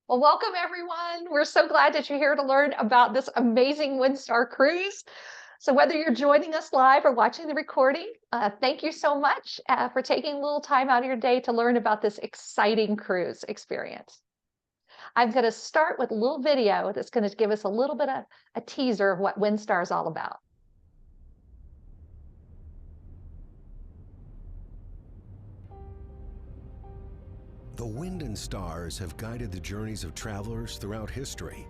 Well, welcome everyone. We're so glad that you're here to learn about this amazing Windstar cruise. So whether you're joining us live or watching the recording, thank you so much for taking a little time out of your day to learn about this exciting cruise experience. I'm going to start with a little video that's going to give us a little bit of a teaser of what Windstar is all about. The wind and stars have guided the journeys of travelers throughout history.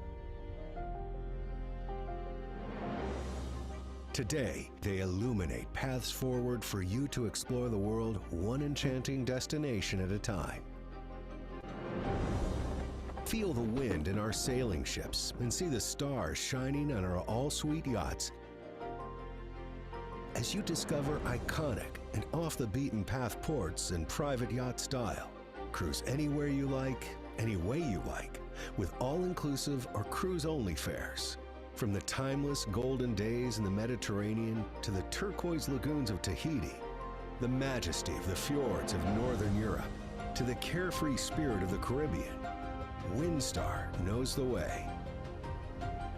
Today, they illuminate paths forward for you to explore the world one enchanting destination at a time. Feel the wind in our sailing ships and see the stars shining on our all-suite yachts as you discover iconic and off-the-beaten-path ports in private yacht style. Cruise anywhere you like, any way you like, with all-inclusive or cruise-only fares. From the timeless golden days in the Mediterranean to the turquoise lagoons of Tahiti, the majesty of the fjords of Northern Europe, to the carefree spirit of the Caribbean, Windstar knows the way.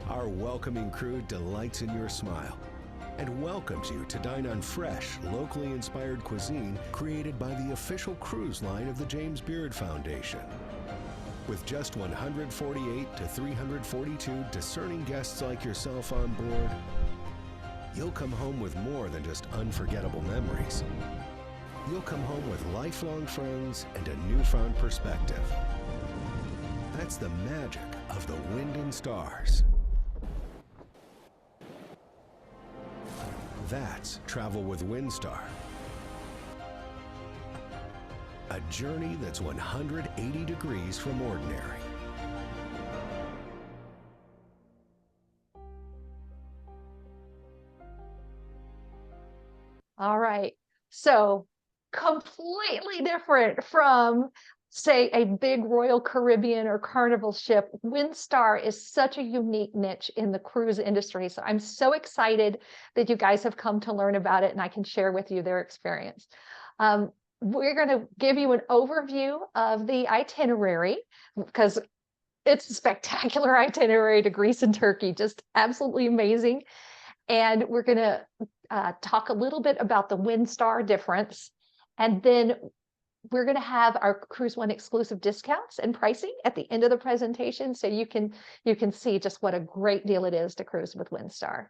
Our welcoming crew delights in your smile and welcomes you to dine on fresh, locally inspired cuisine created by the official cruise line of the James Beard Foundation. With just 148 to 342 discerning guests like yourself on board, you'll come home with more than just unforgettable memories. You'll come home with lifelong friends and a newfound perspective. That's the magic of the wind and stars. That's travel with Windstar. A journey that's 180 degrees from ordinary. All right, so completely different from, say, a big Royal Caribbean or Carnival ship. Windstar is such a unique niche in the cruise industry. So I'm so excited that you guys have come to learn about it and I can share with you their experience. We're going to give you an overview of the itinerary because it's a spectacular itinerary to Greece and Turkey, just absolutely amazing. And we're going to talk a little bit about the Windstar difference. And then we're going to have our CruiseOne exclusive discounts and pricing at the end of the presentation, so you can see just what a great deal it is to cruise with Windstar.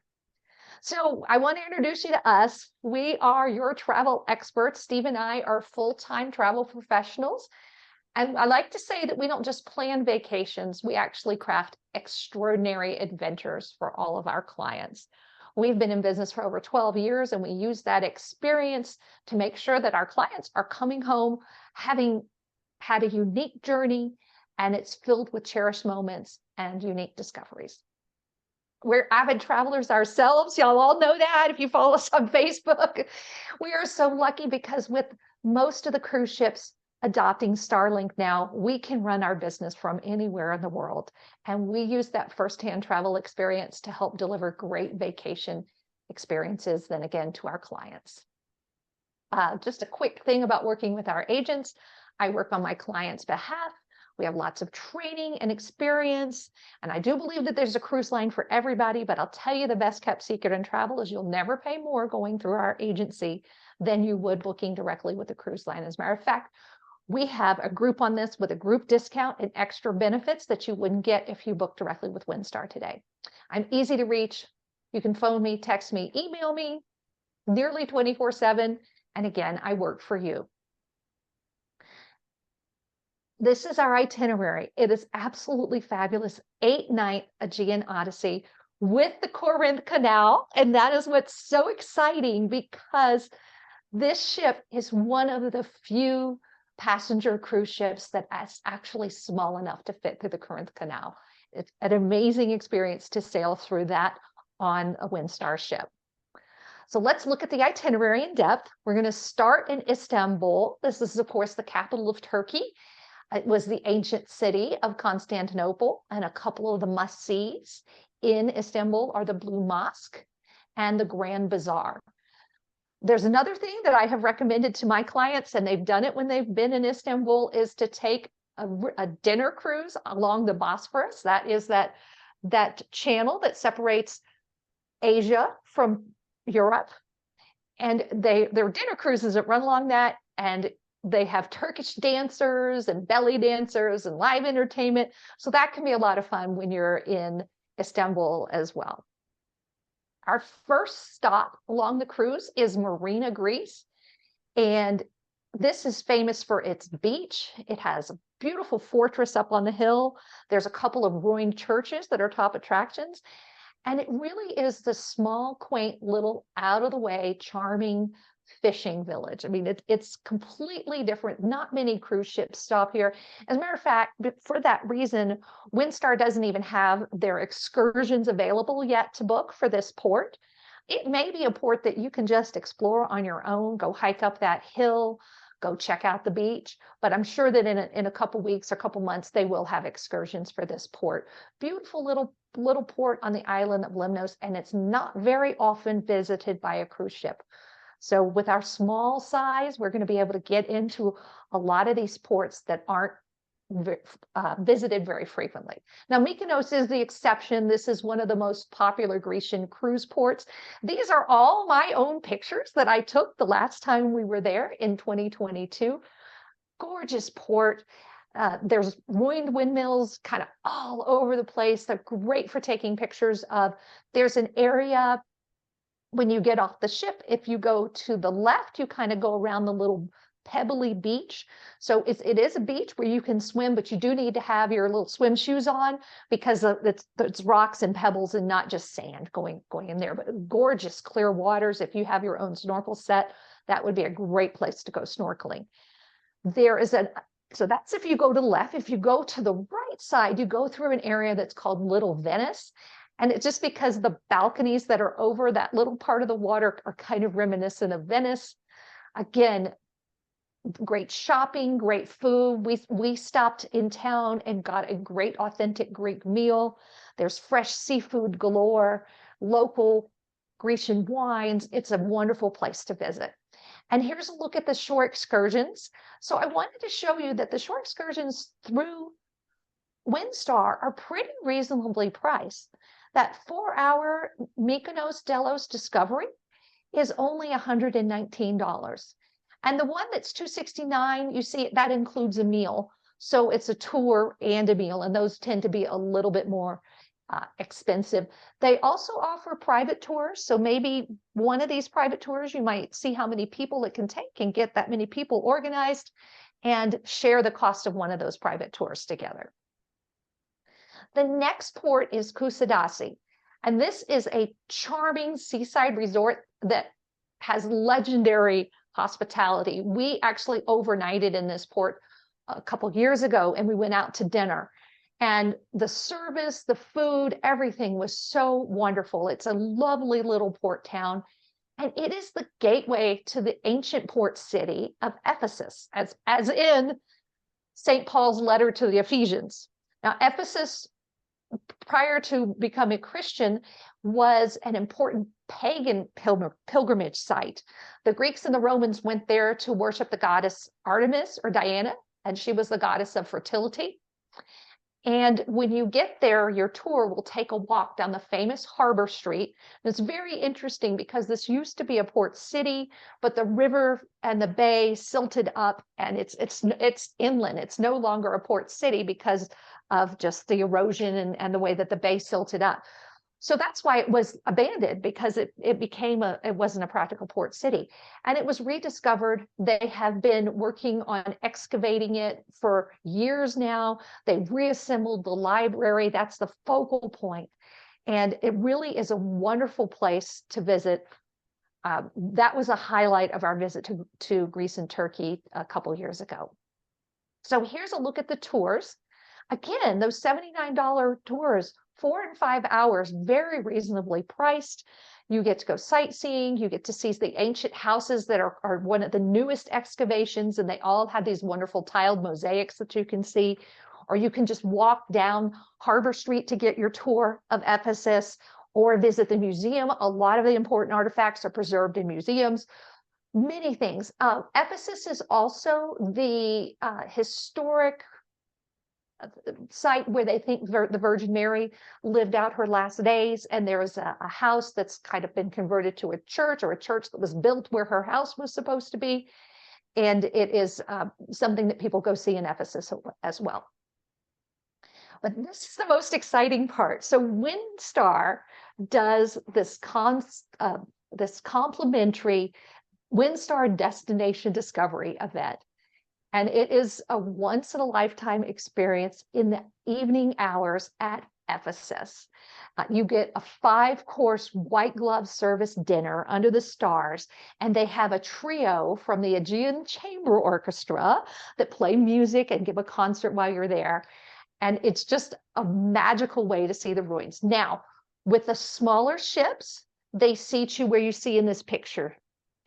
So I want to introduce you to us. We are your travel experts. Steve and I are full-time travel professionals. And I like to say that we don't just plan vacations, we actually craft extraordinary adventures for all of our clients. We've been in business for over 12 years, and we use that experience to make sure that our clients are coming home having had a unique journey, and it's filled with cherished moments and unique discoveries. We're avid travelers ourselves. Y'all all know that if you follow us on Facebook. We are so lucky because with most of the cruise ships adopting Starlink now, we can run our business from anywhere in the world. And we use that firsthand travel experience to help deliver great vacation experiences then again to our clients. Just a quick thing about working with our agents. I work on my clients' behalf. We have lots of training and experience. And I do believe that there's a cruise line for everybody, but I'll tell you the best kept secret in travel is you'll never pay more going through our agency than you would booking directly with the cruise line. As a matter of fact, we have a group on this with a group discount and extra benefits that you wouldn't get if you book directly with Windstar today. I'm easy to reach. You can phone me, text me, email me, nearly 24/7. And again, I work for you. This is our itinerary. It is absolutely fabulous. 8-night Aegean Odyssey with the Corinth Canal. And that is what's so exciting because this ship is one of the few passenger cruise ships that is actually small enough to fit through the Corinth Canal. It's an amazing experience to sail through that on a Windstar ship. So let's look at the itinerary in depth. We're going to start in Istanbul. This is, of course, the capital of Turkey. It was the ancient city of Constantinople, and a couple of the must-sees in Istanbul are the Blue Mosque and the Grand Bazaar. There's another thing that I have recommended to my clients, and they've done it when they've been in Istanbul, is to take a dinner cruise along the Bosphorus. That is that channel that separates Asia from Europe. And their dinner cruises that run along that, and they have Turkish dancers and belly dancers and live entertainment. So that can be a lot of fun when you're in Istanbul as well. Our first stop along the cruise is Marina, Greece. And this is famous for its beach. It has a beautiful fortress up on the hill. There's a couple of ruined churches that are top attractions. And it really is the small, quaint, little out of the way, charming fishing village. I mean, it's completely different. Not many cruise ships stop here. As a matter of fact, for that reason, Windstar doesn't even have their excursions available yet to book for this port. It may be a port that you can just explore on your own, go hike up that hill, go check out the beach. But I'm sure that in a couple weeks or couple months, they will have excursions for this port. Beautiful little port on the island of Lemnos, and it's not very often visited by a cruise ship. So with our small size, we're going to be able to get into a lot of these ports that aren't visited very frequently. Now, Mykonos is the exception. This is one of the most popular Grecian cruise ports. These are all my own pictures that I took the last time we were there in 2022. Gorgeous port. There's ruined windmills kind of all over the place. They're great for taking pictures of. There's an area when you get off the ship, if you go to the left, you kind of go around the little pebbly beach. So it is a beach where you can swim, but you do need to have your little swim shoes on because it's rocks and pebbles and not just sand going in there. But gorgeous clear waters. If you have your own snorkel set, that would be a great place to go snorkeling. So that's if you go to the left. If you go to the right side, you go through an area that's called Little Venice. And it's just because the balconies that are over that little part of the water are kind of reminiscent of Venice. Again, great shopping, great food. We stopped in town and got a great authentic Greek meal. There's fresh seafood galore, local Grecian wines. It's a wonderful place to visit. And here's a look at the shore excursions. So I wanted to show you that the shore excursions through Windstar are pretty reasonably priced. That 4-hour Mykonos Delos Discovery is only $119. And the one that's $269, you see that includes a meal. So it's a tour and a meal, and those tend to be a little bit more expensive. They also offer private tours. So maybe one of these private tours, you might see how many people it can take and get that many people organized and share the cost of one of those private tours together. The next port is Kusadasi, and this is a charming seaside resort that has legendary hospitality. We actually overnighted in this port a couple of years ago, and we went out to dinner. And the service, the food, everything was so wonderful. It's a lovely little port town, and it is the gateway to the ancient port city of Ephesus, as in St. Paul's letter to the Ephesians. Now, Ephesus, prior to becoming Christian, was an important pagan pilgrimage site. The Greeks and the Romans went there to worship the goddess Artemis or Diana, and she was the goddess of fertility. And when you get there, your tour will take a walk down the famous Harbor Street. And it's very interesting because this used to be a port city, but the river and the bay silted up, and it's inland. It's no longer a port city because of just the erosion and the way that the bay silted up. So that's why it was abandoned, because it wasn't a practical port city. And it was rediscovered. They have been working on excavating it for years now. They've reassembled the library. That's the focal point. And it really is a wonderful place to visit. That was a highlight of our visit to Greece and Turkey a couple years ago. So here's a look at the tours. Again, those $79 tours, 4 and 5 hours, very reasonably priced. You get to go sightseeing. You get to see the ancient houses that are one of the newest excavations, and they all have these wonderful tiled mosaics that you can see. Or you can just walk down Harbor Street to get your tour of Ephesus, or visit the museum. A lot of the important artifacts are preserved in museums. Many things. Ephesus is also the historic site where they think the Virgin Mary lived out her last days. And there's a house that's kind of been converted to a church, or a church that was built where her house was supposed to be. And it is something that people go see in Ephesus as well. But this is the most exciting part. So Windstar does this complimentary Windstar Destination Discovery event. And it is a once-in-a-lifetime experience in the evening hours at Ephesus. You get a 5-course white glove service dinner under the stars, and they have a trio from the Aegean Chamber Orchestra that play music and give a concert while you're there. And it's just a magical way to see the ruins. Now, with the smaller ships, they seat you where you see in this picture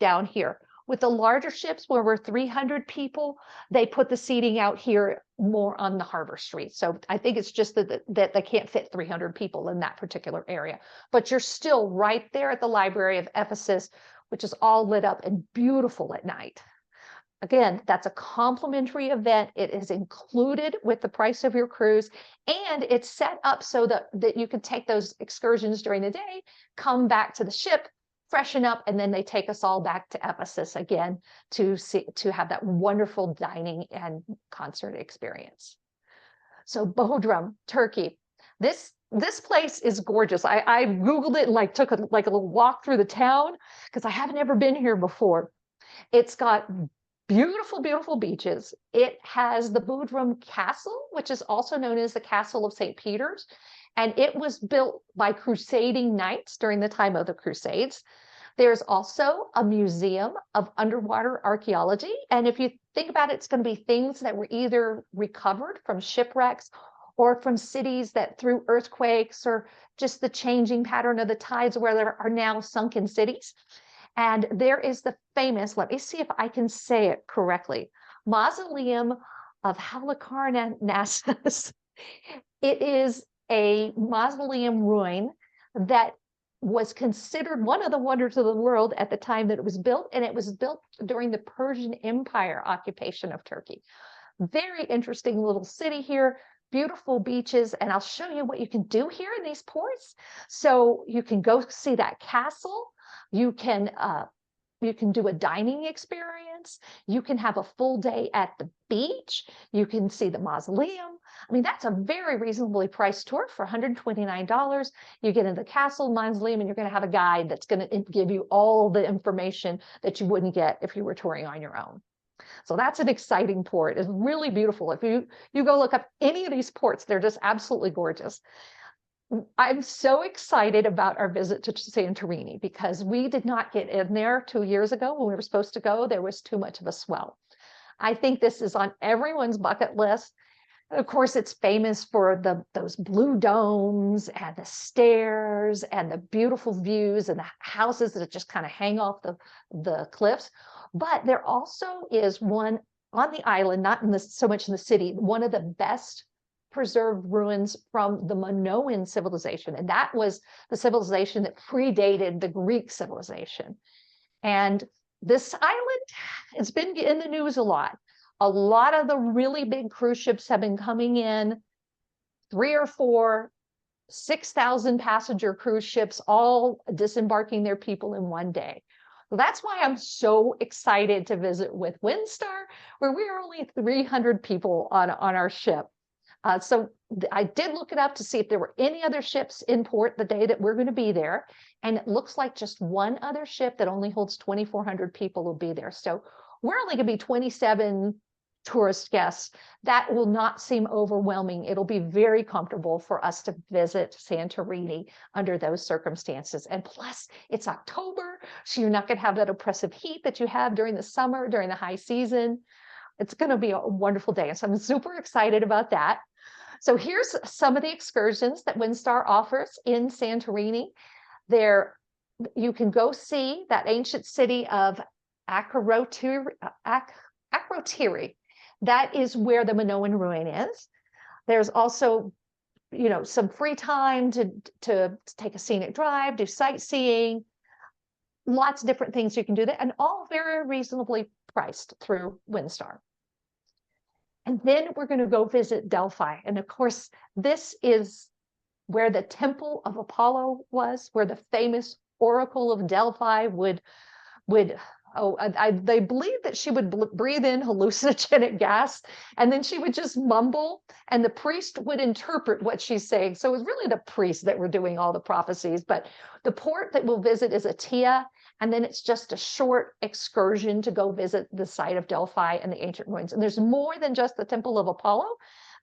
down here. With the larger ships, where we're 300 people, they put the seating out here more on the harbor street. So I think it's just that they can't fit 300 people in that particular area. But you're still right there at the Library of Ephesus, which is all lit up and beautiful at night. Again, that's a complimentary event. It is included with the price of your cruise, and it's set up so that you can take those excursions during the day, come back to the ship, freshen up, and then they take us all back to Ephesus again to have that wonderful dining and concert experience. So Bodrum, Turkey. This place is gorgeous. I Googled it and like took a little walk through the town because I haven't ever been here before. It's got beautiful, beautiful beaches. It has the Bodrum Castle, which is also known as the Castle of St. Peter's. And it was built by crusading knights during the time of the Crusades. There's also a museum of underwater archaeology. And if you think about it, it's going to be things that were either recovered from shipwrecks or from cities that through earthquakes or just the changing pattern of the tides where there are now sunken cities. And there is the famous, let me see if I can say it correctly, Mausoleum of Halicarnassus. It is a mausoleum ruin that was considered one of the wonders of the world at the time that it was built, and it was built during the Persian Empire occupation of Turkey. Very interesting little city here, beautiful beaches, and I'll show you what you can do here in these ports. So you can go see that castle. You can do a dining experience. You can have a full day at the beach. You can see the mausoleum. I mean, that's a very reasonably priced tour for $129. You get into the castle, mausoleum, and you're going to have a guide that's going to give you all the information that you wouldn't get if you were touring on your own. So that's an exciting port. It's really beautiful. If you go look up any of these ports, they're just absolutely gorgeous. I'm so excited about our visit to Santorini because we did not get in there 2 years ago when we were supposed to go. There was too much of a swell. I think this is on everyone's bucket list. Of course, it's famous for those blue domes and the stairs and the beautiful views and the houses that just kind of hang off the cliffs. But there also is one on the island, not so much in the city, one of the best preserved ruins from the Minoan civilization. And that was the civilization that predated the Greek civilization. And this island has been in the news a lot. A lot of the really big cruise ships have been coming in, 3 or 4, 6,000 passenger cruise ships, all disembarking their people in one day. So that's why I'm so excited to visit with Windstar, where we are only 300 people on our ship. So I did look it up to see if there were any other ships in port the day that we're going to be there. And it looks like just one other ship that only holds 2,400 people will be there. So we're only going to be 27 tourist guests. That will not seem overwhelming. It'll be very comfortable for us to visit Santorini under those circumstances. And plus, it's October, so you're not going to have that oppressive heat that you have during the summer, during the high season. It's going to be a wonderful day. So I'm super excited about that. So here's some of the excursions that Windstar offers in Santorini. There, you can go see that ancient city of Akrotiri. That is where the Minoan ruin is. There's also, some free time to take a scenic drive, do sightseeing, lots of different things you can do there, and all very reasonably priced through Windstar. And then we're going to go visit Delphi. And of course, this is where the Temple of Apollo was, where the famous Oracle of Delphi would they believe that she would breathe in hallucinogenic gas, and then she would just mumble, and the priest would interpret what she's saying. So it was really the priests that were doing all the prophecies. But the port that we'll visit is Atia, and then it's just a short excursion to go visit the site of Delphi and the ancient ruins. And there's more than just the Temple of Apollo.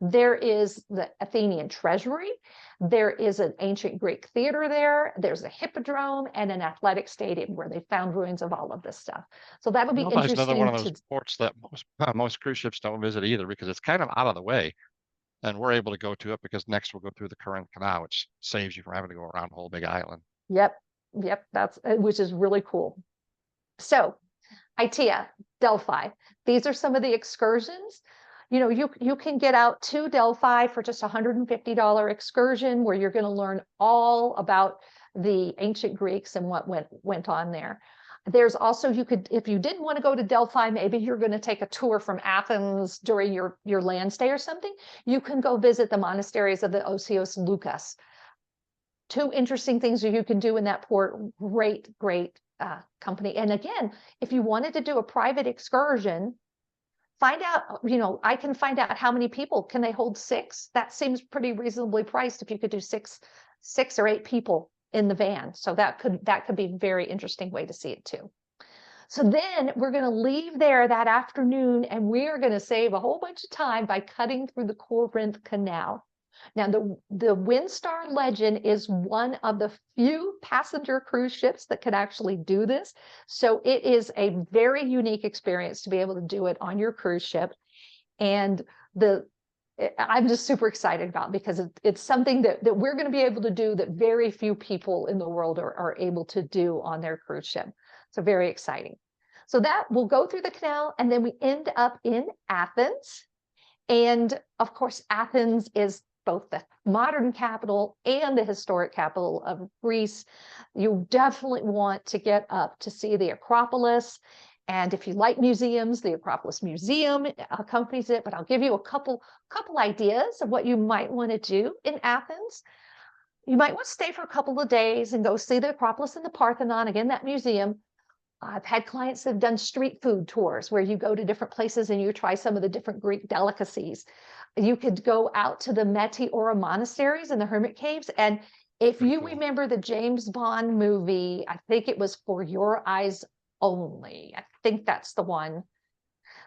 There is the Athenian treasury. There is an ancient Greek theater there. There's a hippodrome and an athletic stadium where they found ruins of all of this stuff. So that would be Delphi's another one interesting of those to. ports that most cruise ships don't visit either, because it's kind of out of the way. And we're able to go to it because next we'll go through the Corinth Canal, which saves you from having to go around the whole big island. Yep, that's which is really cool. So, Itea, Delphi. These are some of the excursions. You know, you can get out to Delphi for just $150 excursion, where you're going to learn all about the ancient Greeks and what went on there. There's also, you could, if you didn't want to go to Delphi, maybe you're going to take a tour from Athens during your land stay or something. You can go visit the monasteries of the Osios Lukas. Two interesting things that you can do in that port. Great company. And again, if you wanted to do a private excursion, find out, you know, I can find out how many people. Can they hold 6? That seems pretty reasonably priced if you could do six or 8 people in the van. So that could be a very interesting way to see it too. So then we're going to leave there that afternoon, and we are going to save a whole bunch of time by cutting through the Corinth Canal. Now, the Windstar Legend is one of the few passenger cruise ships that can actually do this. So it is a very unique experience to be able to do it on your cruise ship. And I'm just super excited about, because it's something that we're going to be able to do that very few people in the world are able to do on their cruise ship. So very exciting. So that we'll go through the canal, and then we end up in Athens. And of course, Athens is both the modern capital and the historic capital of Greece. You definitely want to get up to see the Acropolis. And if you like museums, the Acropolis Museum accompanies it. But I'll give you a couple ideas of what you might want to do in Athens. You might want to stay for a couple of days and go see the Acropolis and the Parthenon, again, that museum. I've had clients that have done street food tours where you go to different places and you try some of the different Greek delicacies. You could go out to the Meteora monasteries and the hermit caves. And if Pretty you cool. remember the James Bond movie, I think it was For Your Eyes Only. I think that's the one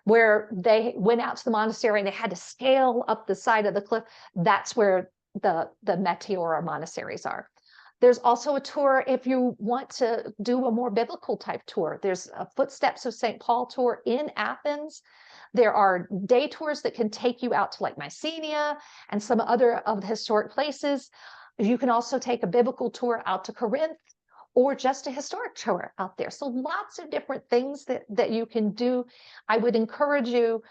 where they went out to the monastery and they had to scale up the side of the cliff. That's where the Meteora monasteries are. There's also a tour if you want to do a more biblical type tour. There's a Footsteps of St. Paul tour in Athens. There are day tours that can take you out to like Mycenae and some other of the historic places. You can also take a biblical tour out to Corinth, or just a historic tour out there. So lots of different things that you can do. I would encourage you,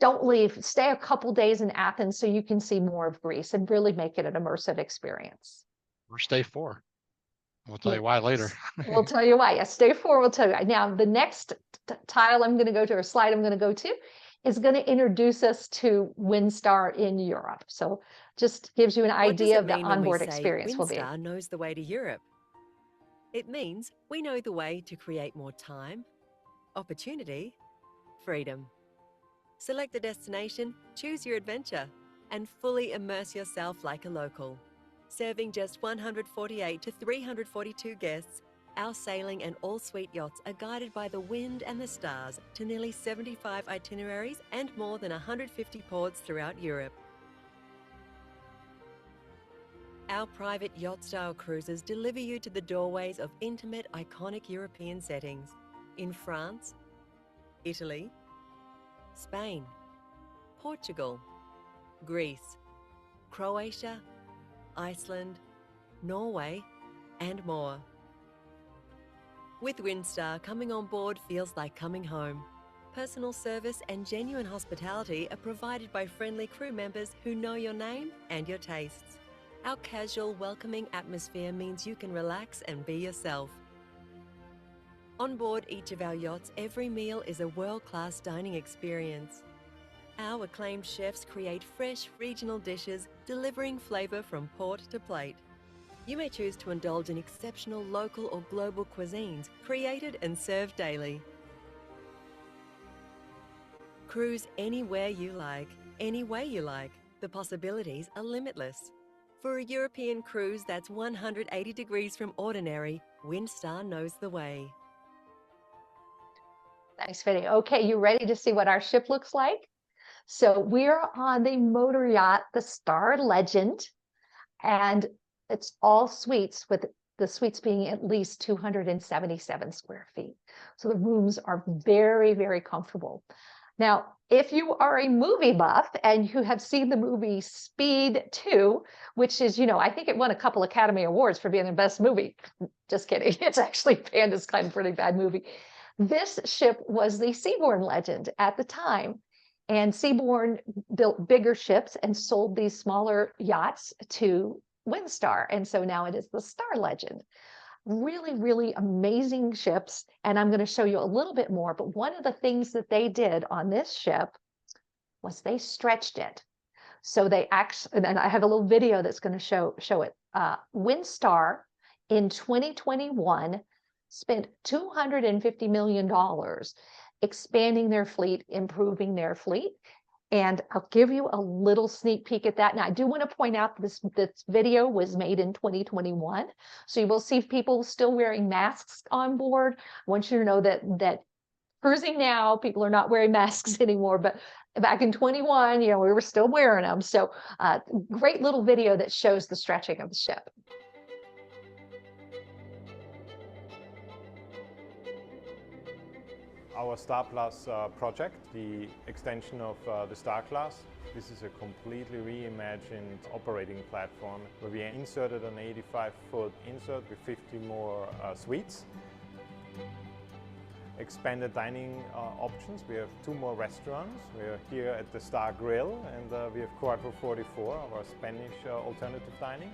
don't leave, stay a couple days in Athens so you can see more of Greece and really make it an immersive experience. Or stay 4. We'll tell you why later. We'll tell you why. Yes, stay 4, we'll tell you. Now, the next tile I'm going to go to, or slide I'm going to go to, is going to introduce us to Windstar in Europe. So just gives you an idea of the onboard experience will be. Windstar knows the way to Europe. It means we know the way to create more time, opportunity, freedom. Select the destination, choose your adventure, and fully immerse yourself like a local. Serving just 148 to 342 guests, our sailing and all-suite yachts are guided by the wind and the stars to nearly 75 itineraries and more than 150 ports throughout Europe. Our private yacht-style cruises deliver you to the doorways of intimate, iconic European settings in France, Italy, Spain, Portugal, Greece, Croatia, Iceland, Norway, and more. With Windstar, coming on board feels like coming home. Personal service and genuine hospitality are provided by friendly crew members who know your name and your tastes. Our casual, welcoming atmosphere means you can relax and be yourself. On board each of our yachts, every meal is a world-class dining experience. Our acclaimed chefs create fresh regional dishes, delivering flavour from port to plate. You may choose to indulge in exceptional local or global cuisines, created and served daily. Cruise anywhere you like, any way you like. The possibilities are limitless. For a European cruise that's 180 degrees from ordinary, Windstar knows the way. Nice video. Okay, you ready to see what our ship looks like? So we're on the motor yacht, the Star Legend, and it's all suites, with the suites being at least 277 square feet. So the rooms are very, very comfortable. Now, if you are a movie buff and you have seen the movie Speed 2, which is, I think it won a couple Academy Awards for being the best movie. Just kidding. It's actually panned as kind of a pretty bad movie. This ship was the Seabourn Legend at the time. And Seabourn built bigger ships and sold these smaller yachts to Windstar. And so now it is the Star Legend. Really, really amazing ships. And I'm going to show you a little bit more. But one of the things that they did on this ship was they stretched it. So they actually, and I have a little video that's going to show it. Windstar in 2021 spent $250 million expanding their fleet, improving their fleet. And I'll give you a little sneak peek at that. Now, I do want to point out this video was made in 2021. So you will see people still wearing masks on board. I want you to know that cruising now, people are not wearing masks anymore. But back in 21, we were still wearing them. So great little video that shows the stretching of the ship. Our Star Plus project, the extension of the Star Class. This is a completely reimagined operating platform where we inserted an 85-foot insert with 50 more suites. Expanded dining options. We have 2 more restaurants. We are here at the Star Grill, and we have Cuarto 44, our Spanish alternative dining.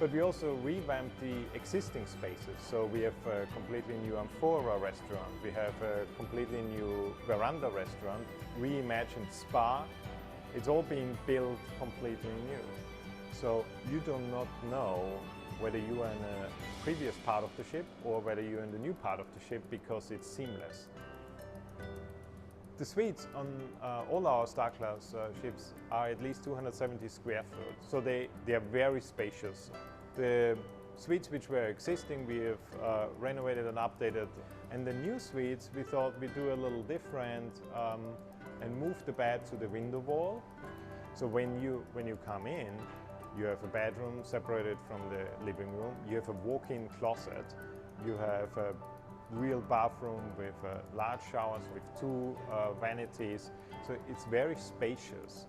But we also revamped the existing spaces. So we have a completely new Amphora restaurant. We have a completely new veranda restaurant, reimagined spa. It's all being built completely new. So you do not know whether you are in a previous part of the ship or whether you're in the new part of the ship, because it's seamless. The suites on all our Star Class ships are at least 270 square foot, so they are very spacious. The suites which were existing, we have renovated and updated, and the new suites we thought we'd do a little different and move the bed to the window wall. So when you come in, you have a bedroom separated from the living room, you have a walk-in closet, you have a real bathroom with large showers with 2 vanities, so it's very spacious.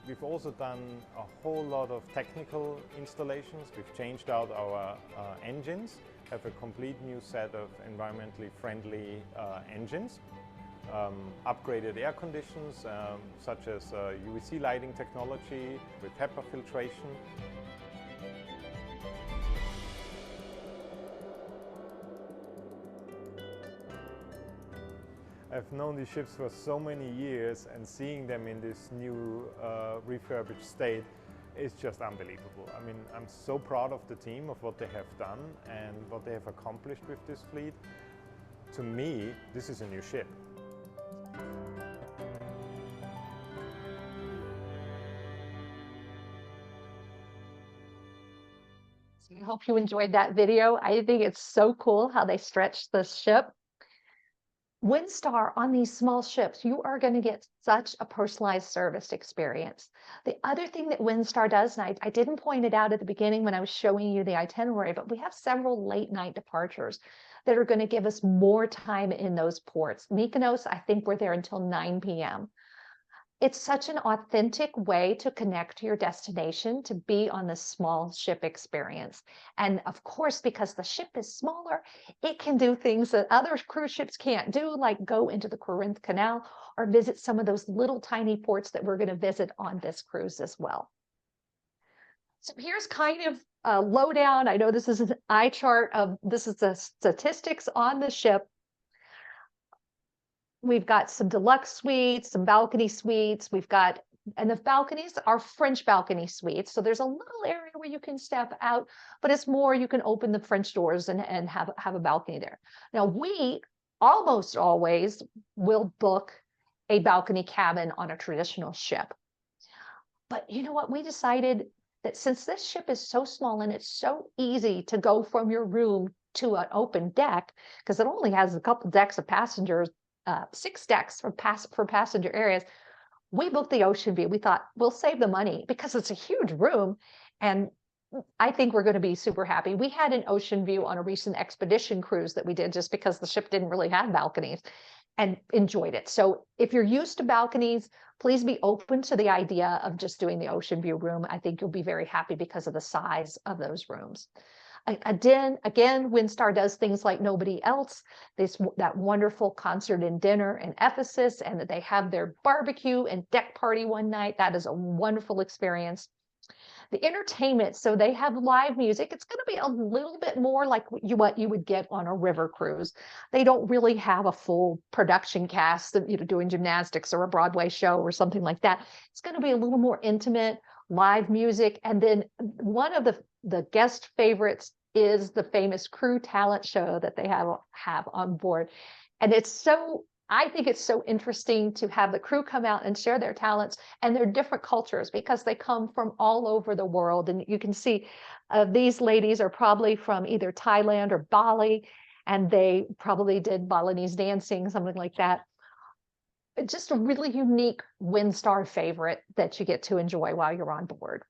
We've also done a whole lot of technical installations. We've changed out our engines, have a complete new set of environmentally friendly engines, upgraded air conditions such as UVC lighting technology with HEPA filtration. I've known these ships for so many years, and seeing them in this new refurbished state is just unbelievable. I mean, I'm so proud of the team, of what they have done and what they have accomplished with this fleet. To me, this is a new ship. I hope you enjoyed that video. I think it's so cool how they stretched this ship. Windstar, on these small ships, you are going to get such a personalized service experience. The other thing that Windstar does, and I didn't point it out at the beginning when I was showing you the itinerary, but we have several late night departures that are going to give us more time in those ports. Mykonos, I think we're there until 9 p.m. It's such an authentic way to connect to your destination, to be on this small ship experience. And of course, because the ship is smaller, it can do things that other cruise ships can't do, like go into the Corinth Canal or visit some of those little tiny ports that we're going to visit on this cruise as well. So here's kind of lowdown. I know this is an eye chart of, this is the statistics on the ship. We've got some deluxe suites, some balcony suites. We've got, and the balconies are French balcony suites. So there's a little area where you can step out, but it's more, you can open the French doors and have a balcony there. Now, we almost always will book a balcony cabin on a traditional ship. But you know what? We decided that since this ship is so small and it's so easy to go from your room to an open deck, because it only has a couple decks of passengers, 6 decks for passenger areas, we booked the ocean view. We thought we'll save the money because it's a huge room, and I think we're going to be super happy. We had an ocean view on a recent expedition cruise that we did just because the ship didn't really have balconies, and enjoyed it. So if you're used to balconies, please be open to the idea of just doing the ocean view room. I think you'll be very happy because of the size of those rooms. Again, Windstar does things like nobody else. That wonderful concert and dinner in Ephesus, and that they have their barbecue and deck party one night. That is a wonderful experience. The entertainment, so they have live music. It's going to be a little bit more like what you would get on a river cruise. They don't really have a full production cast, doing gymnastics or a Broadway show or something like that. It's going to be a little more intimate, live music. And then one of the guest favorites is the famous crew talent show that they have on board. And I think it's so interesting to have the crew come out and share their talents and their different cultures, because they come from all over the world. And you can see these ladies are probably from either Thailand or Bali, and they probably did Balinese dancing, something like that. Just a really unique Windstar favorite that you get to enjoy while you're on board.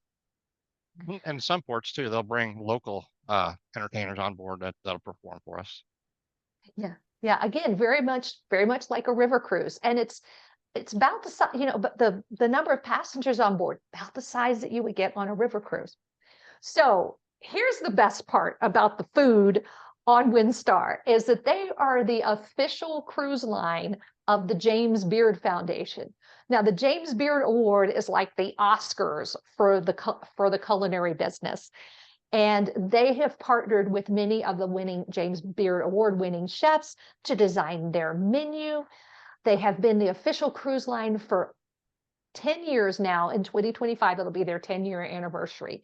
And some ports too, they'll bring local entertainers on board that'll perform for us. Yeah, again, very much like a river cruise. And it's about the size, but the number of passengers on board, about the size that you would get on a river cruise. So here's the best part about the food on Windstar, is that they are the official cruise line of the James Beard Foundation. Now, the James Beard Award is like the Oscars for the culinary business. And they have partnered with many of the winning James Beard Award-winning chefs to design their menu. They have been the official cruise line for 10 years now. In 2025, it'll be their 10-year anniversary.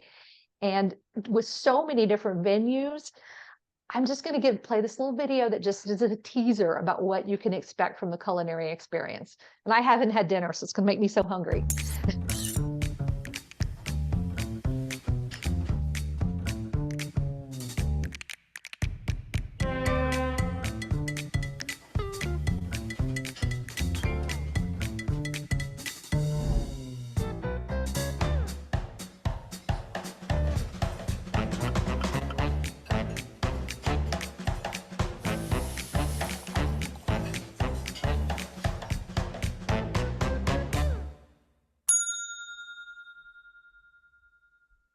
And with so many different venues, I'm just going to play this little video that just is a teaser about what you can expect from the culinary experience. And I haven't had dinner, so it's going to make me so hungry.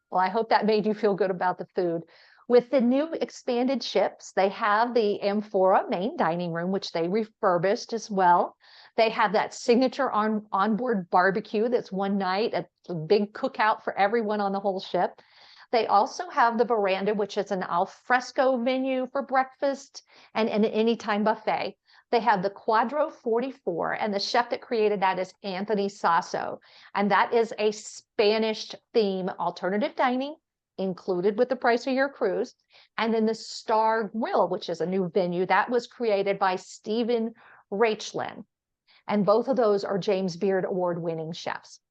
Well, I hope that made you feel good about the food. With the new expanded ships, they have the Amphora main dining room, which they refurbished as well. They have that signature onboard barbecue that's one night, a big cookout for everyone on the whole ship. They also have the veranda, which is an al fresco menu for breakfast and an anytime buffet. They have the Quadro 44, and the chef that created that is Anthony Sasso. And that is a Spanish theme alternative dining included with the price of your cruise. And then the Star Grill, which is a new venue that was created by Stephen Rachlin. And both of those are James Beard Award-winning chefs.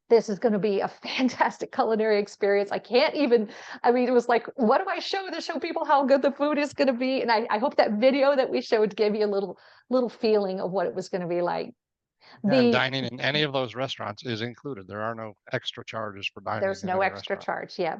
This is going to be a fantastic culinary experience. It was like, what do I show to show people how good the food is going to be? And I hope that video that we showed gave you a little feeling of what it was going to be like. And dining in any of those restaurants is included. There are no extra charges for dining. There's no extra charge, yeah.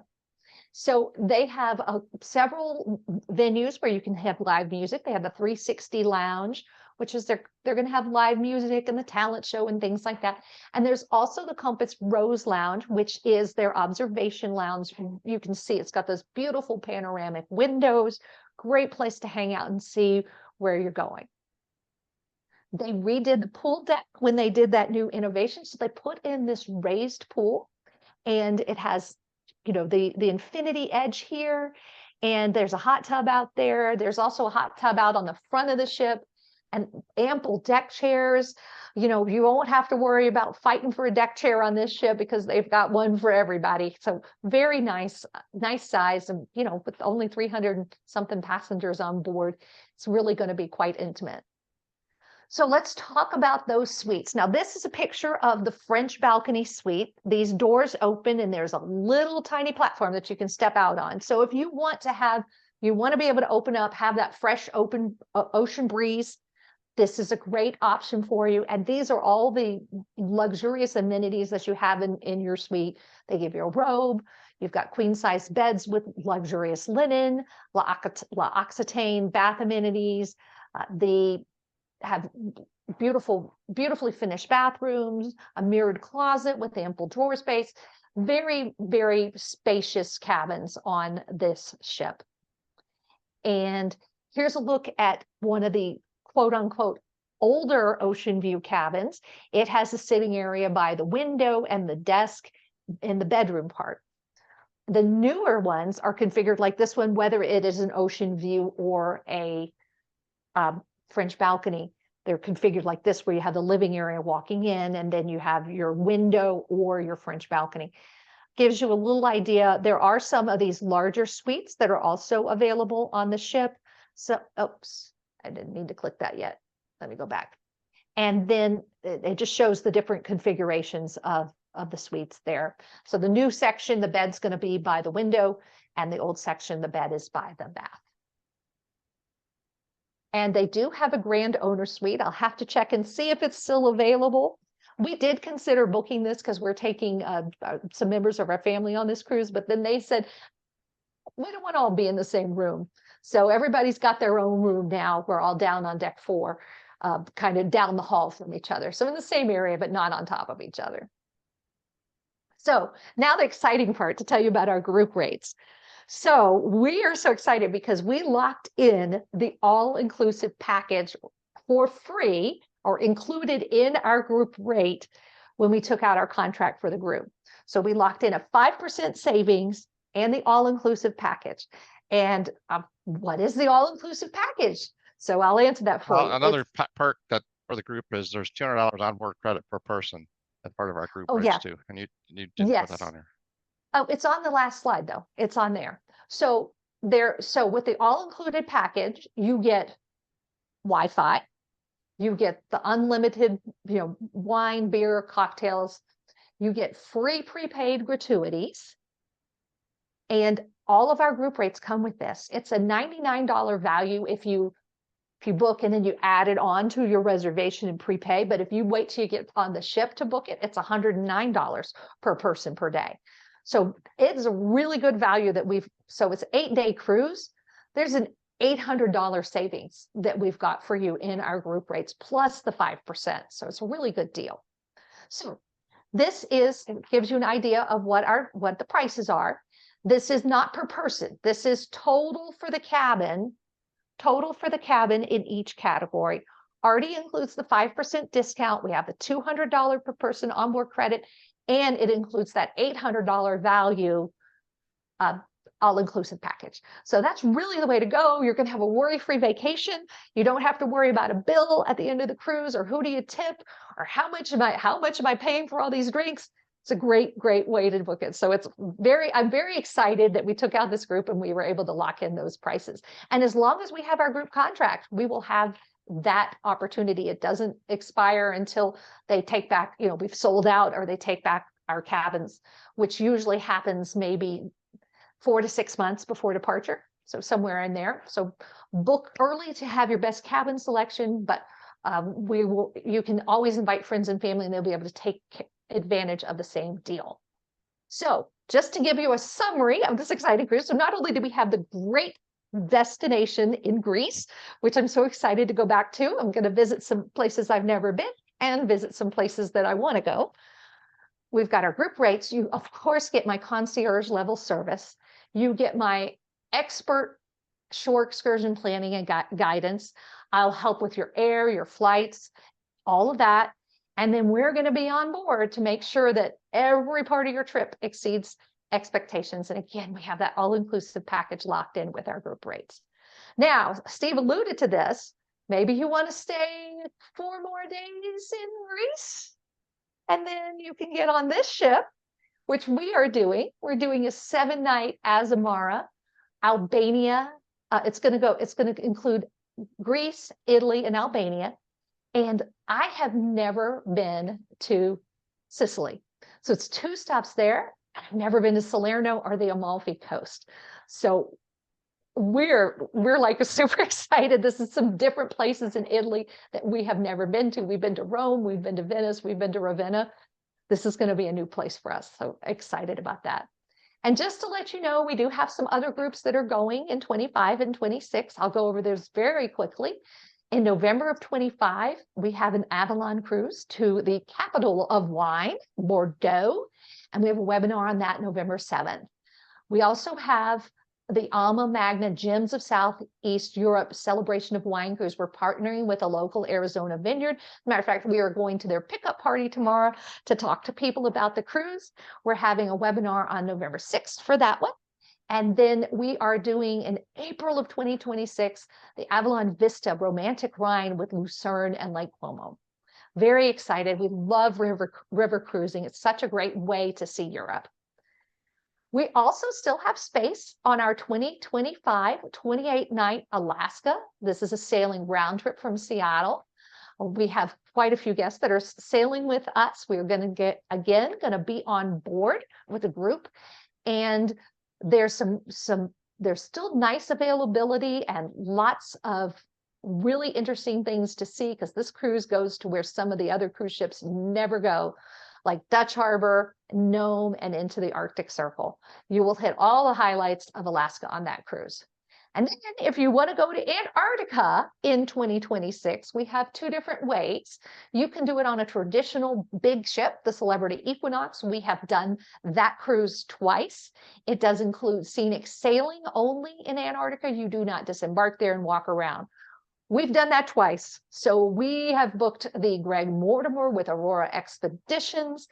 So they have several venues where you can have live music. They have the 360 Lounge, which is they're going to have live music and the talent show and things like that. And there's also the Compass Rose Lounge, which is their observation lounge. You can see it's got those beautiful panoramic windows, great place to hang out and see where you're going. They redid the pool deck when they did that new innovation. So they put in this raised pool, and it has you know, the infinity edge here, and there's a hot tub out there. There's also a hot tub out on the front of the ship, and ample deck chairs. You know, you won't have to worry about fighting for a deck chair on this ship because they've got one for everybody. So very nice, nice size, and you know, with only 300 and something passengers on board, it's really going to be quite intimate. So let's talk about those suites. Now, this is a picture of the French balcony suite. These doors open and there's a little tiny platform that you can step out on. So if you want to be able to open up, have that fresh open ocean breeze, this is a great option for you. And these are all the luxurious amenities that you have in your suite. They give you a robe. You've got queen size beds with luxurious linen, L'Occitane bath amenities. They have beautifully finished bathrooms, a mirrored closet with ample drawer space. Very, very spacious cabins on this ship. And here's a look at one of the quote unquote older ocean view cabins. It has a sitting area by the window and the desk in the bedroom part. The newer ones are configured like this one, whether it is an ocean view or a French balcony. They're configured like this, where you have the living area walking in, and then you have your window or your French balcony. Gives you a little idea. There are some of these larger suites that are also available on the ship. So, oops, I didn't need to click that yet. Let me go back. And then it just shows the different configurations of the suites there. So the new section, the bed's going to be by the window, and the old section, the bed is by the bath. And they do have a grand owner suite. I'll have to check and see if it's still available. We did consider booking this because we're taking some members of our family on this cruise, but then they said, we don't want to all be in the same room. So everybody's got their own room now. We're all down on deck 4, kind of down the hall from each other. So in the same area, but not on top of each other. So now the exciting part, to tell you about our group rates. So we are so excited because we locked in the all-inclusive package for free, or included in our group rate, when we took out our contract for the group. So we locked in a 5% savings and the all-inclusive package. And what is the all-inclusive package? So I'll answer that for you. Another perk that for the group is there's $200 onboard credit per person as part of our group rates too. And you didn't put that on here. Oh, it's on the last slide though. It's on there. So with the all-included package, you get Wi-Fi, you get the unlimited, wine, beer, cocktails, you get free prepaid gratuities, and all of our group rates come with this. It's a $99 value if you book and then you add it on to your reservation and prepay. But if you wait till you get on the ship to book it, it's $109 per person per day. So it's a really good value that so it's an 8-day cruise. There's an $800 savings that we've got for you in our group rates, plus the 5%. So it's a really good deal. So it gives you an idea of what the prices are. This is not per person. This is total for the cabin in each category. Already includes the 5% discount. We have the $200 per person onboard credit, and it includes that $800 value all-inclusive package. So that's really the way to go. You're going to have a worry-free vacation. You don't have to worry about a bill at the end of the cruise, or who do you tip, or how much am I paying for all these drinks. It's a great, great way to book it. So I'm very excited that we took out this group and we were able to lock in those prices. And as long as we have our group contract, we will have that opportunity. It doesn't expire until they take back, we've sold out, or they take back our cabins, which usually happens maybe 4 to 6 months before departure. So somewhere in there. So book early to have your best cabin selection, but you can always invite friends and family, and they'll be able to take advantage of the same deal. So just to give you a summary of this exciting cruise, so not only do we have the great destination in Greece, which I'm so excited to go back to. I'm going to visit some places I've never been and visit some places that I want to go. We've got our group rates. You, of course, get my concierge level service. You get my expert shore excursion planning and guidance. I'll help with your air, your flights, all of that. And then we're going to be on board to make sure that every part of your trip exceeds expectations. And again, we have that all-inclusive package locked in with our group rates. Now, Steve alluded to this. Maybe you want to stay 4 more days in Greece, and then you can get on this ship, which we are doing. We're doing a 7-night Azamara, Albania. It's going to include Greece, Italy, and Albania. And I have never been to Sicily. So it's 2 stops there. I've never been to Salerno or the Amalfi Coast. So we're like super excited. This is some different places in Italy that we have never been to. We've been to Rome, we've been to Venice, we've been to Ravenna. This is going to be a new place for us. So excited about that. And just to let you know, we do have some other groups that are going in 25 and 26. I'll go over those very quickly. In November of 25, we have an Avalon cruise to the capital of wine, Bordeaux. And we have a webinar on that November 7th. We also have the Alma Magna Gems of Southeast Europe Celebration of Wine Cruise. We're partnering with a local Arizona vineyard. As a matter of fact, we are going to their pickup party tomorrow to talk to people about the cruise. We're having a webinar on November 6th for that one. And then we are doing in April of 2026, the Avalon Vista Romantic Rhine with Lucerne and Lake Como. Very excited. We love river cruising. It's such a great way to see Europe. We also still have space on our 2025 28-night Alaska. This is a sailing round trip from Seattle. We have quite a few guests that are sailing with us. We're going to be on board with a group, and there's there's still nice availability and lots of really interesting things to see, because this cruise goes to where some of the other cruise ships never go, like Dutch Harbor, Nome, and into the Arctic Circle. You will hit all the highlights of Alaska on that cruise. And then if you want to go to Antarctica in 2026, we have 2 different ways. You can do it on a traditional big ship, the Celebrity Equinox. We have done that cruise twice. It does include scenic sailing only in Antarctica. You do not disembark there and walk around. We've done that twice. So we have booked the Greg Mortimer with Aurora Expeditions,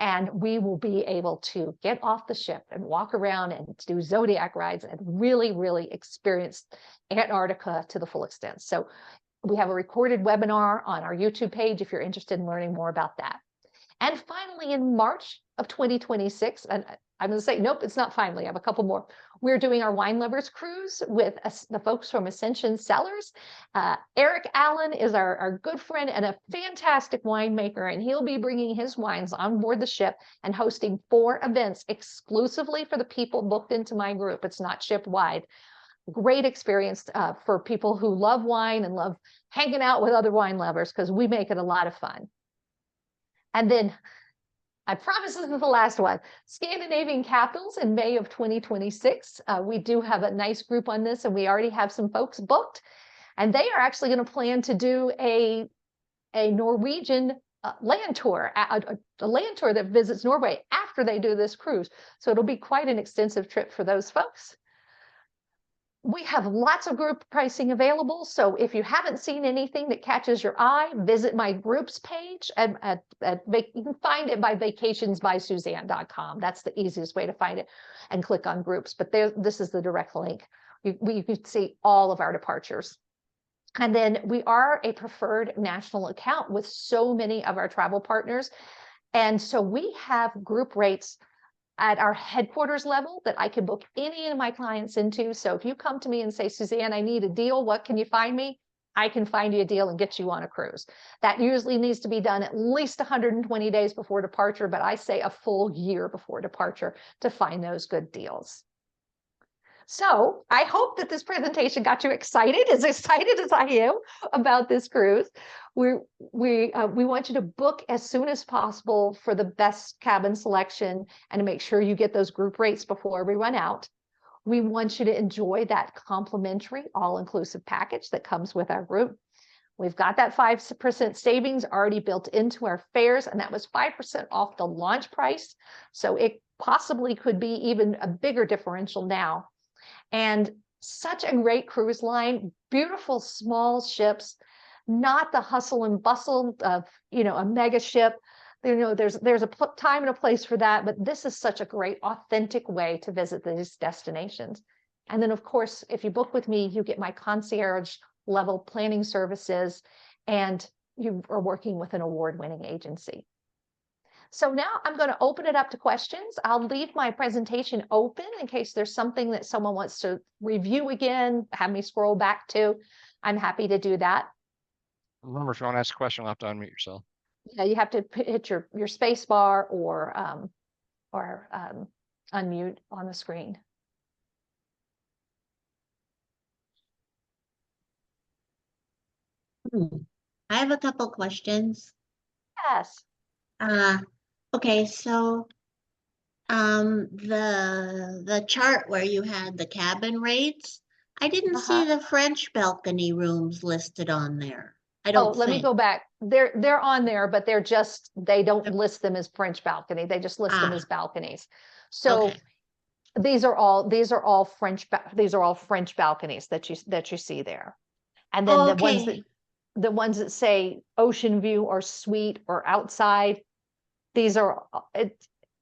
and we will be able to get off the ship and walk around and do Zodiac rides and really, really experience Antarctica to the full extent. So we have a recorded webinar on our YouTube page if you're interested in learning more about that. And finally, in March of 2026, and I'm going to say, nope, it's not finally. I have a couple more. We're doing our Wine Lovers Cruise with the folks from Ascension Cellars. Eric Allen is our good friend and a fantastic winemaker, and he'll be bringing his wines on board the ship and hosting 4 events exclusively for the people booked into my group. It's not ship-wide. Great experience for people who love wine and love hanging out with other wine lovers, because we make it a lot of fun. And then I promise this is the last one. Scandinavian Capitals in May of 2026. We do have a nice group on this, and we already have some folks booked. And they are actually going to plan to do a Norwegian land tour, a land tour that visits Norway after they do this cruise. So it'll be quite an extensive trip for those folks. We have lots of group pricing available. So if you haven't seen anything that catches your eye, visit my groups page. You can find it by vacationsbysuzanne.com. That's the easiest way to find it, and click on groups. But this is the direct link. You can see all of our departures. And then we are a preferred national account with so many of our travel partners. And so we have group rates at our headquarters level that I can book any of my clients into. So if you come to me and say, Suzanne, I need a deal, what can you find me? I can find you a deal and get you on a cruise. That usually needs to be done at least 120 days before departure, but I say a full year before departure to find those good deals. So I hope that this presentation got you excited as I am about this cruise. We want you to book as soon as possible for the best cabin selection and to make sure you get those group rates before we run out. We want you to enjoy that complimentary all-inclusive package that comes with our group. We've got that 5% savings already built into our fares, and that was 5% off the launch price. So it possibly could be even a bigger differential now. And such a great cruise line, beautiful small ships, not the hustle and bustle of, a mega ship. there's a time and a place for that, but this is such a great, authentic way to visit these destinations. And then, of course, if you book with me, you get my concierge level planning services, and you are working with an award-winning agency. So now I'm going to open it up to questions. I'll leave my presentation open in case there's something that someone wants to review again, have me scroll back to. I'm happy to do that. Remember, if you want to ask a question, you'll have to unmute yourself. Yeah, you have to hit your space bar or unmute on the screen. I have a couple questions. Yes. Okay, so the chart where you had the cabin rates, I didn't see the French balcony rooms listed on there. I don't let me go back. They're on there, but they don't list them as French balcony. They just list them as balconies. So Okay. these are all French balconies that you see there. And then the ones that say ocean view or suite or outside, these are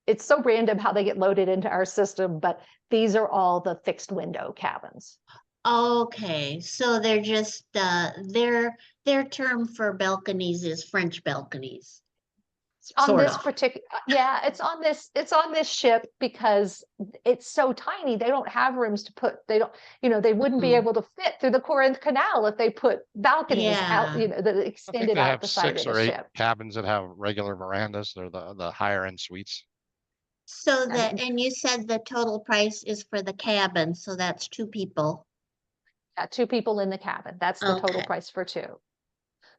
it's so random how they get loaded into our system, but these are all the fixed window cabins. Okay, so they're just their term for balconies is French balconies. On this particular, yeah, it's on this ship because it's so tiny. They don't have rooms to put. They don't, they wouldn't be able to fit through the Corinth Canal if they put balconies out, that extended out the side of the ship. I think they have 6 or 8 cabins that have regular verandas. They're the higher end suites. So and you said the total price is for the cabin, so that's 2 people. Yeah, 2 people in the cabin. That's the total price for 2.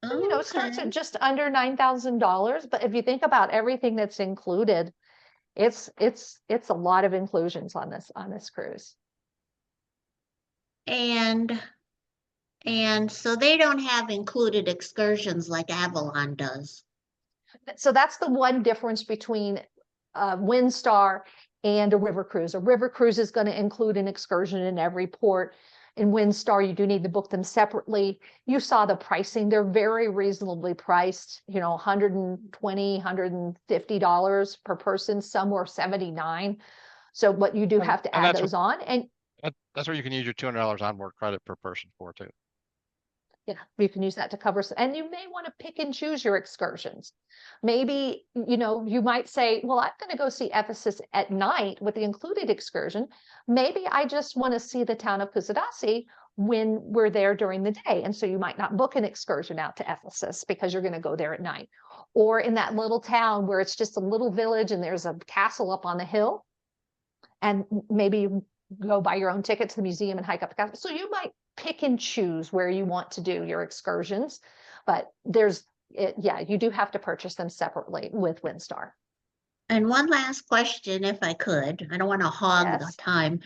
So, it starts at just under $9,000, but if you think about everything that's included, it's a lot of inclusions on this cruise. And so they don't have included excursions like Avalon does. So that's the one difference between Windstar and a river cruise. A river cruise is going to include an excursion in every port. In Windstar, you do need to book them separately. You saw the pricing. They're very reasonably priced, $120, $150 per person. Some were $79. So, but you do have to add those on. And that's where you can use your $200 onboard credit per person for too. Yeah, you can use that to cover. And you may want to pick and choose your excursions. Maybe, you might say, well, I'm going to go see Ephesus at night with the included excursion. Maybe I just want to see the town of Kusadasi when we're there during the day. And so you might not book an excursion out to Ephesus because you're going to go there at night. Or in that little town where it's just a little village and there's a castle up on the hill. And maybe you go buy your own ticket to the museum and hike up the castle. So you might pick and choose where you want to do your excursions, but you do have to purchase them separately with Windstar. And one last question, if I could, I don't want to hog the time.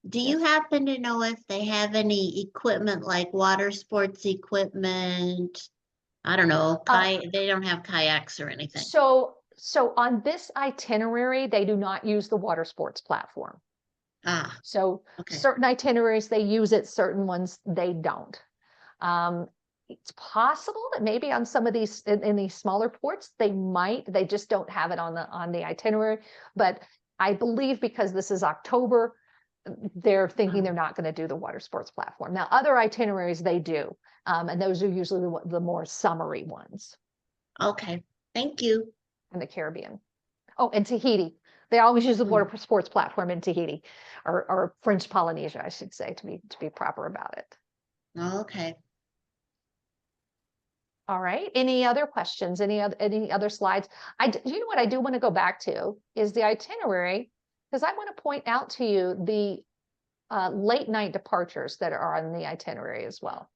Do you happen to know if they have any equipment like water sports equipment? I don't know, they don't have kayaks or anything. So on this itinerary, they do not use the water sports platform. So certain itineraries they use it, certain ones they don't. It's possible that maybe on some of these in these smaller ports they just don't have it on the itinerary. But I believe because this is October, they're thinking they're not going to do the water sports platform. Now other itineraries they do, and those are usually the more summery ones. Okay, thank you. In the Caribbean. Oh, and Tahiti. They always use the water sports platform in Tahiti, or French Polynesia, I should say, to be proper about it. Okay. All right. Any other questions? Any other slides? You know what I do want to go back to is the itinerary, because I want to point out to you the late night departures that are on the itinerary as well.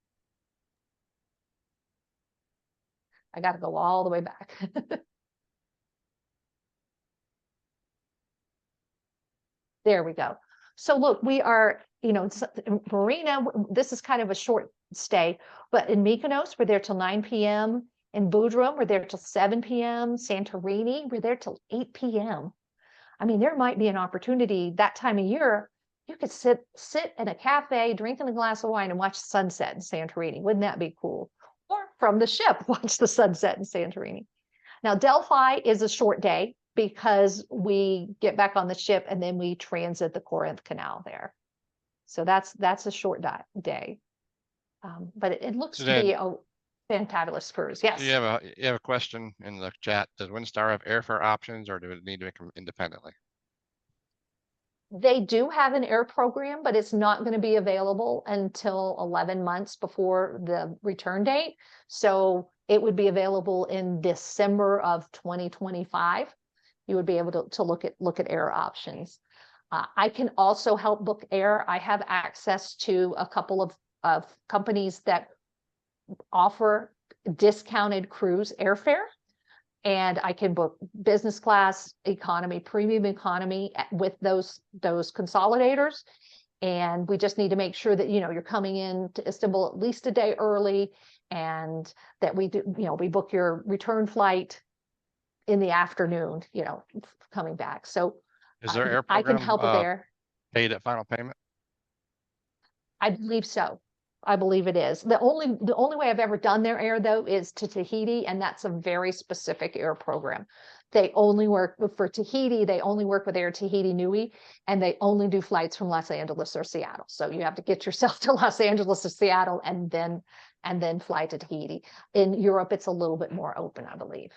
I got to go all the way back. There we go. So look, we are, Marina, this is kind of a short stay, but in Mykonos, we're there till 9 p.m. In Bodrum, we're there till 7 p.m. Santorini, we're there till 8 p.m. I mean, there might be an opportunity that time of year, you could sit in a cafe, drinking a glass of wine and watch the sunset in Santorini. Wouldn't that be cool? Or from the ship, watch the sunset in Santorini. Now, Delphi is a short day because we get back on the ship and then we transit the Corinth Canal there. So that's a short day. But it looks to Suzanne, be a fantabulous cruise. Yes. you have a question in the chat. Does Windstar have airfare options, or do it need to make them independently? They do have an air program, but it's not going to be available until 11 months before the return date. So it would be available in December of 2025. You would be able to look at air options. I can also help book air. I have access to a couple of companies that offer discounted cruise airfare. And I can book business class, economy, premium economy with those consolidators. And we just need to make sure that, you're coming in to Istanbul at least a day early, and that we book your return flight in the afternoon, coming back. So Is there air I can program help there. paid at final payment? I believe so. I believe it is. The only way I've ever done their air, though, is to Tahiti, and that's a very specific air program. They only work for Tahiti. They only work with Air Tahiti Nui, and they only do flights from Los Angeles or Seattle. So you have to get yourself to Los Angeles or Seattle and then fly to Tahiti. In Europe, it's a little bit more open, I believe.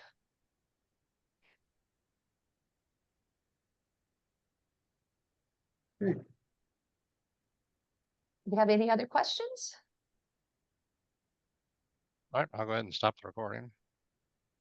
Do you have any other questions? All right, I'll go ahead and stop the recording.